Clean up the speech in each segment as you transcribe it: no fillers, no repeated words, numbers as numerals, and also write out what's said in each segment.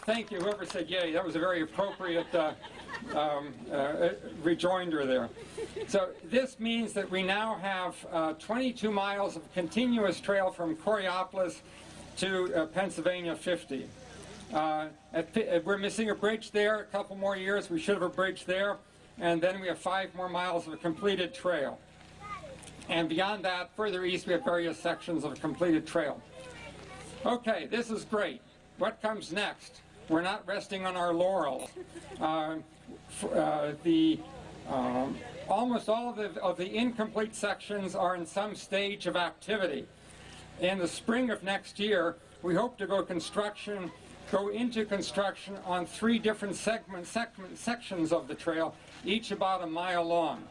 thank you, whoever said yay. That was a very appropriate rejoinder there. So this means that we now have 22 miles of continuous trail from Coraopolis to Pennsylvania 50. We're missing a bridge there, a couple more years, we should have a bridge there, and then we have 5 more miles of a completed trail. And beyond that, further east, we have various sections of a completed trail. Okay, this is great. What comes next? We're not resting on our laurels. Almost all of the incomplete sections are in some stage of activity. In the spring of next year, we hope to go into construction on 3 different sections of the trail, each about a mile long.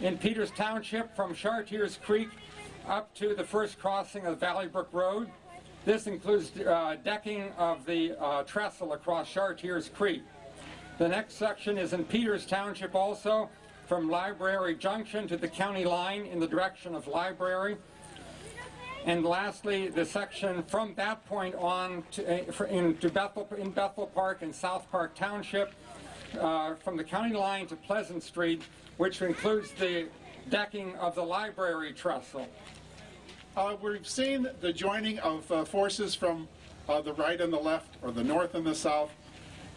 In Peters Township, from Chartiers Creek up to the first crossing of Valley Brook Road. This includes decking of the trestle across Chartiers Creek. The next section is in Peters Township also, from Library Junction to the county line in the direction of Library. And lastly, the section from that point on into Bethel Park and South Park Township, from the county line to Pleasant Street, which includes the decking of the library trestle. We've seen the joining of forces from the right and the left, or the north and the south,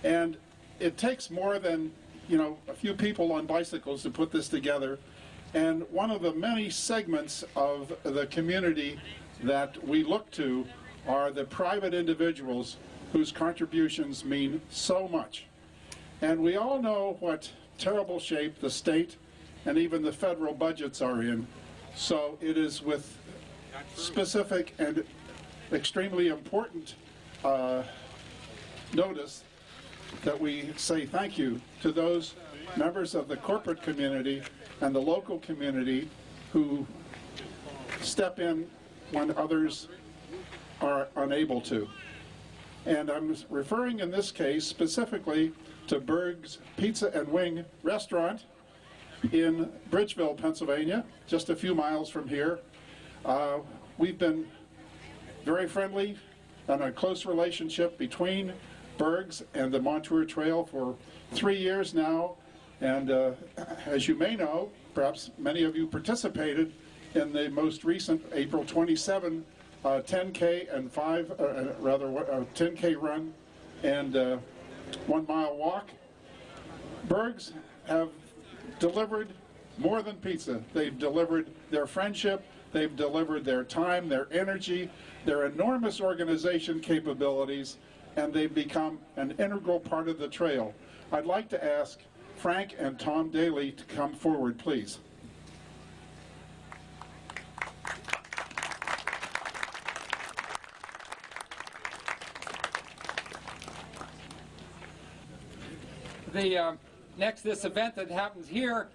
and it takes more than, you know, a few people on bicycles to put this together. And one of the many segments of the community that we look to are the private individuals whose contributions mean so much. And we all know what terrible shape the state and even the federal budgets are in. So it is with specific and extremely important notice that we say thank you to those members of the corporate community and the local community who step in when others are unable to. And I'm referring in this case specifically to Berg's Pizza and Wing Restaurant in Bridgeville, Pennsylvania, just a few miles from here. We've been very friendly and a close relationship between Berg's and the Montour Trail for 3 years now. And as you may know, perhaps many of you participated in the most recent April 27 10K and 10K run and 1 mile walk. Berg's have delivered more than pizza. They've delivered their friendship, they've delivered their time, their energy, their enormous organization capabilities, and they've become an integral part of the trail. I'd like to ask Frank and Tom Daly to come forward, please. This event that happens here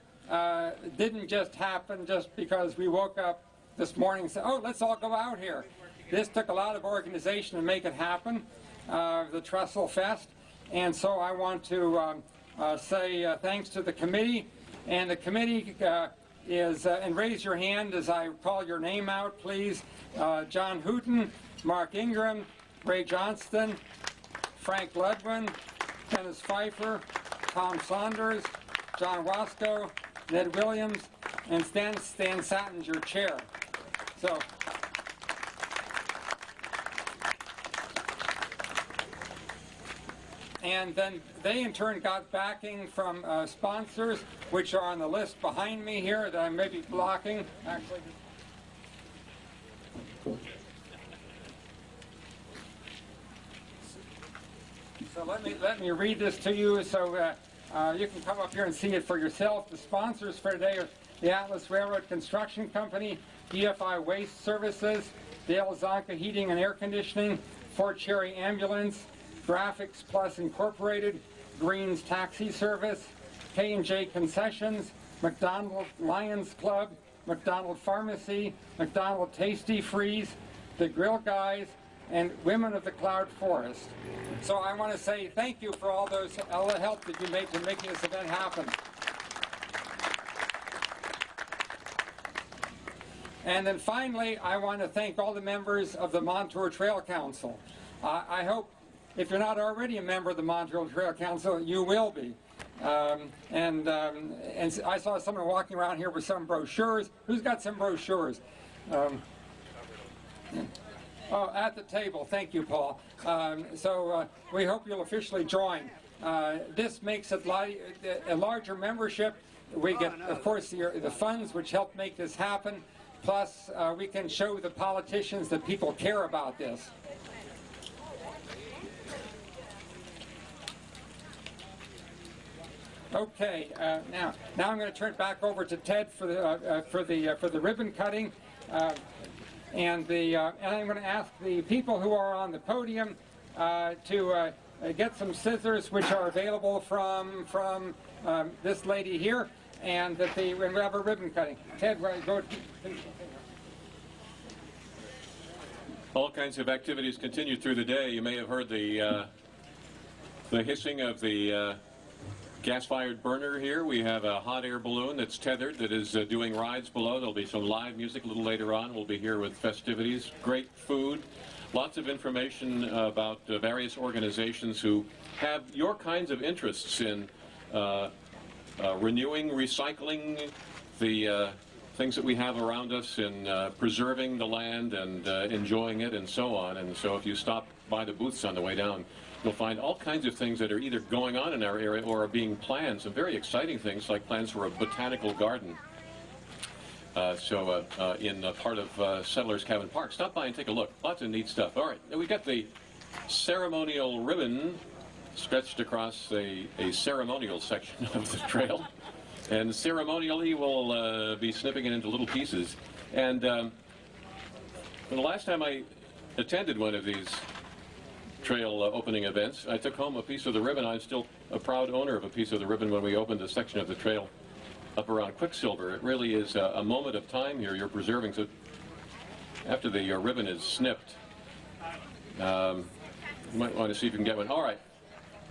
didn't just happen just because we woke up this morning and said, oh, let's all go out here. This took a lot of organization to make it happen, the Trestle Fest. And so I want to say thanks to the committee. And the committee is, and raise your hand as I call your name out, please. John Hooton, Mark Ingram, Ray Johnston, Frank Ludwin, Dennis Pfeiffer, Tom Saunders, John Wasco, Ned Williams, and Stan Satton's your chair. So, and then they in turn got backing from sponsors, which are on the list behind me here that I may be blocking. Actually, so let me read this to you so you can come up here and see it for yourself. The sponsors for today are the Atlas Railroad Construction Company, DFI Waste Services, Dale Zonka Heating and Air Conditioning, Fort Cherry Ambulance, Graphics Plus Incorporated, Greens Taxi Service, K&J Concessions, McDonald Lions Club, McDonald Pharmacy, McDonald Tasty Freeze, The Grill Guys, and Women of the Cloud Forest. So I want to say thank you for all the help that you made to making this event happen. And then finally, I want to thank all the members of the Montour Trail Council. I hope if you're not already a member of the Montour Trail Council, you will be. And I saw someone walking around here with some brochures. Who's got some brochures? Oh, at the table. Thank you, Paul. We hope you'll officially join. This makes it a larger membership. We get, of course, the funds which help make this happen. Plus, we can show the politicians that people care about this. Okay, now I'm going to turn it back over to Ted for the ribbon cutting, and I'm going to ask the people who are on the podium to get some scissors, which are available from this lady here, and that we have a ribbon cutting. Ted, go. All kinds of activities continue through the day. You may have heard the hissing of the gas-fired burner here. We have a hot air balloon that's tethered that is doing rides below. There'll be some live music a little later on. We'll be here with festivities, great food, lots of information about various organizations who have your kinds of interests in renewing, recycling the things that we have around us, in preserving the land and enjoying it and so on. And so if you stop by the booths on the way down, you'll find all kinds of things that are either going on in our area or are being planned. Some very exciting things, like plans for a botanical garden. In part of Settlers Cabin Park. Stop by and take a look. Lots of neat stuff. All right, we got the ceremonial ribbon stretched across a ceremonial section of the trail. And ceremonially, we'll be snipping it into little pieces. And the last time I attended one of these trail opening events, I took home a piece of the ribbon. I'm still a proud owner of a piece of the ribbon when we opened a section of the trail up around Quicksilver. It really is a moment of time here you're preserving. So after the ribbon is snipped, you might want to see if you can get one. All right,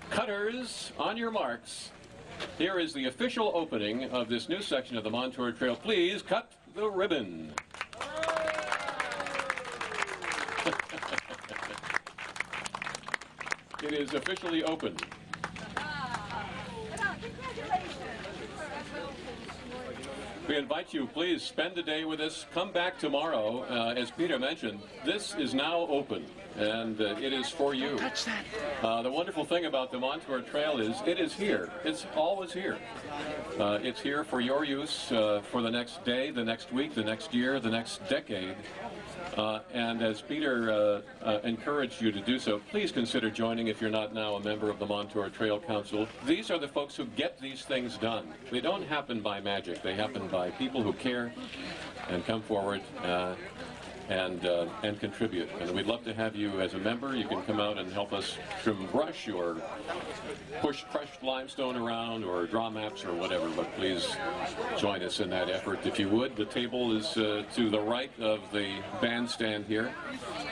cutters, on your marks. Here is the official opening of this new section of the Montour Trail. Please cut the ribbon. It is officially open. We invite you, please spend the day with us. Come back tomorrow. As Peter mentioned, this is now open, and it is for you. Touch that. The wonderful thing about the Montour Trail is it is here. It's always here. It's here for your use for the next day, the next week, the next year, the next decade. And as Peter encouraged you to do so, please consider joining if you're not now a member of the Montour Trail Council. These are the folks who get these things done. They don't happen by magic. They happen by people who care and come forward and contribute. And we'd love to have you as a member. You can come out and help us trim brush or push crushed limestone around or draw maps or whatever, but please join us in that effort if you would. The table is to the right of the bandstand here.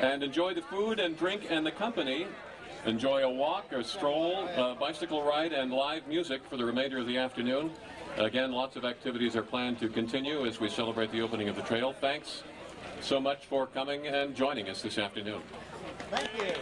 And enjoy the food and drink and the company. Enjoy a walk, a stroll, a bicycle ride, and live music for the remainder of the afternoon. Again, lots of activities are planned to continue as we celebrate the opening of the trail. Thanks so much for coming and joining us this afternoon. Thank you.